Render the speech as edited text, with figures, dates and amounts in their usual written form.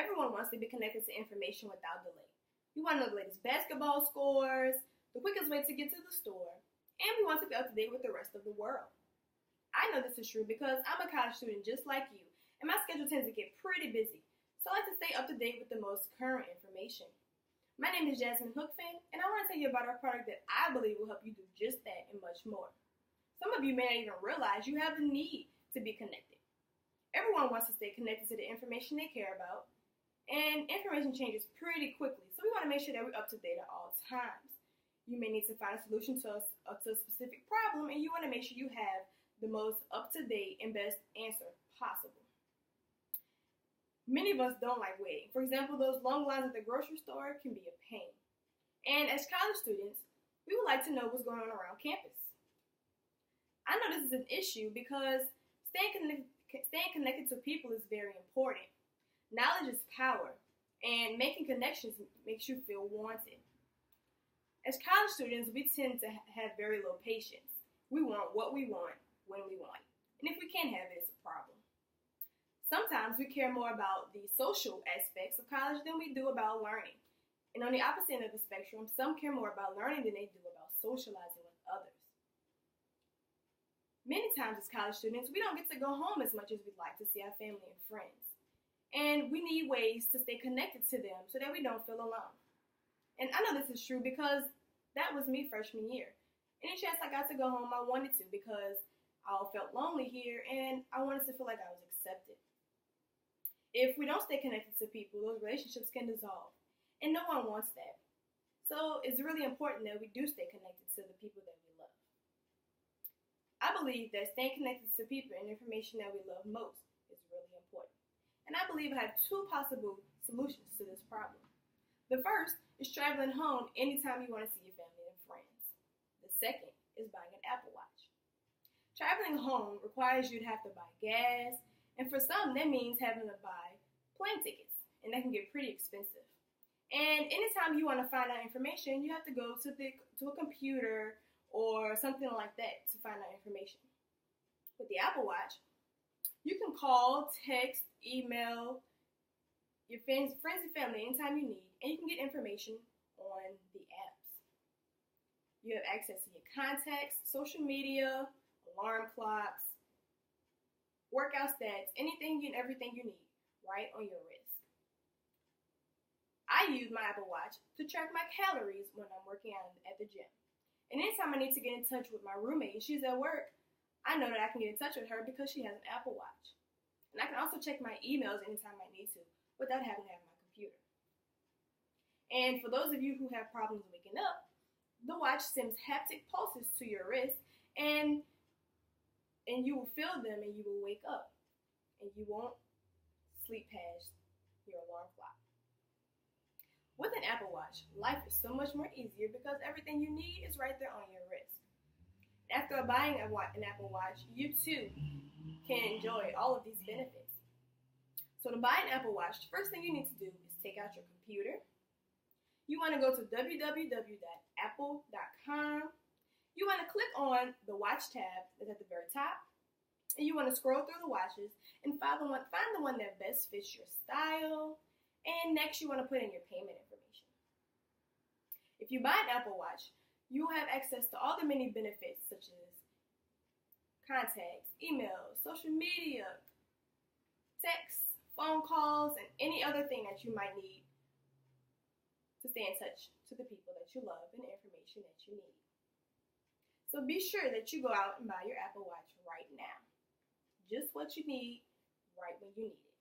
Everyone wants to be connected to information without delay. We want to know the latest basketball scores, the quickest way to get to the store, and we want to be up to date with the rest of the world. I know this is true because I'm a college student just like you, and my schedule tends to get pretty busy, so I like to stay up to date with the most current information. My name is Jasmine Hookfin, and I want to tell you about a product that I believe will help you do just that and much more. Some of you may not even realize you have the need to be connected. Everyone wants to stay connected to the information they care about, and information changes pretty quickly, so we want to make sure that we're up to date at all times. You may need to find a solution to a specific problem, and you want to make sure you have the most up-to-date and best answer possible. Many of us don't like waiting. For example, those long lines at the grocery store can be a pain. And as college students, we would like to know what's going on around campus. I know this is an issue because staying connected to people is very important. Knowledge is power, and making connections makes you feel wanted. As college students, we tend to have very low patience. We want what we want when we want it, and if we can't have it, it's a problem. Sometimes we care more about the social aspects of college than we do about learning. And on the opposite end of the spectrum, some care more about learning than they do about socializing with others. Many times as college students, we don't get to go home as much as we'd like to see our family and friends. And we need ways to stay connected to them so that we don't feel alone. And I know this is true because that was me freshman year. Any chance I got to go home, I wanted to because I all felt lonely here and I wanted to feel like I was accepted. If we don't stay connected to people, those relationships can dissolve. And no one wants that. So it's really important that we do stay connected to the people that we love. I believe that staying connected to people and information that we love most is really important. And I believe I have two possible solutions to this problem. The first is traveling home anytime you want to see your family and friends. The second is buying an Apple Watch. Traveling home requires you to have to buy gas, and for some that means having to buy plane tickets, and that can get pretty expensive. And anytime you want to find out information, you have to go to a computer or something like that to find out information. With the Apple Watch, you can call, text, email your friends and family anytime you need, and you can get information on the apps. You have access to your contacts, social media, alarm clocks, workout stats, anything and everything you need right on your wrist. I use my Apple Watch to track my calories when I'm working out at the gym. And anytime I need to get in touch with my roommate and she's at work, I know that I can get in touch with her because she has an Apple Watch. And I can also check my emails anytime I need to without having to have my computer. And for those of you who have problems waking up, the watch sends haptic pulses to your wrist and you will feel them and you will wake up. And you won't sleep past your alarm clock. With an Apple Watch, life is so much more easier because everything you need is right there on your wrist. After buying an Apple Watch, you too can enjoy all of these benefits. So to buy an Apple Watch, the first thing you need to do is take out your computer. You want to go to www.apple.com. You want to click on the watch tab that's at the very top. And you want to scroll through the watches and find the one that best fits your style. And next you want to put in your payment information. If you buy an Apple Watch, you will have access to all the many benefits such as contacts, emails, social media, texts, phone calls, and any other thing that you might need to stay in touch to the people that you love and the information that you need. So be sure that you go out and buy your Apple Watch right now. Just what you need, right when you need it.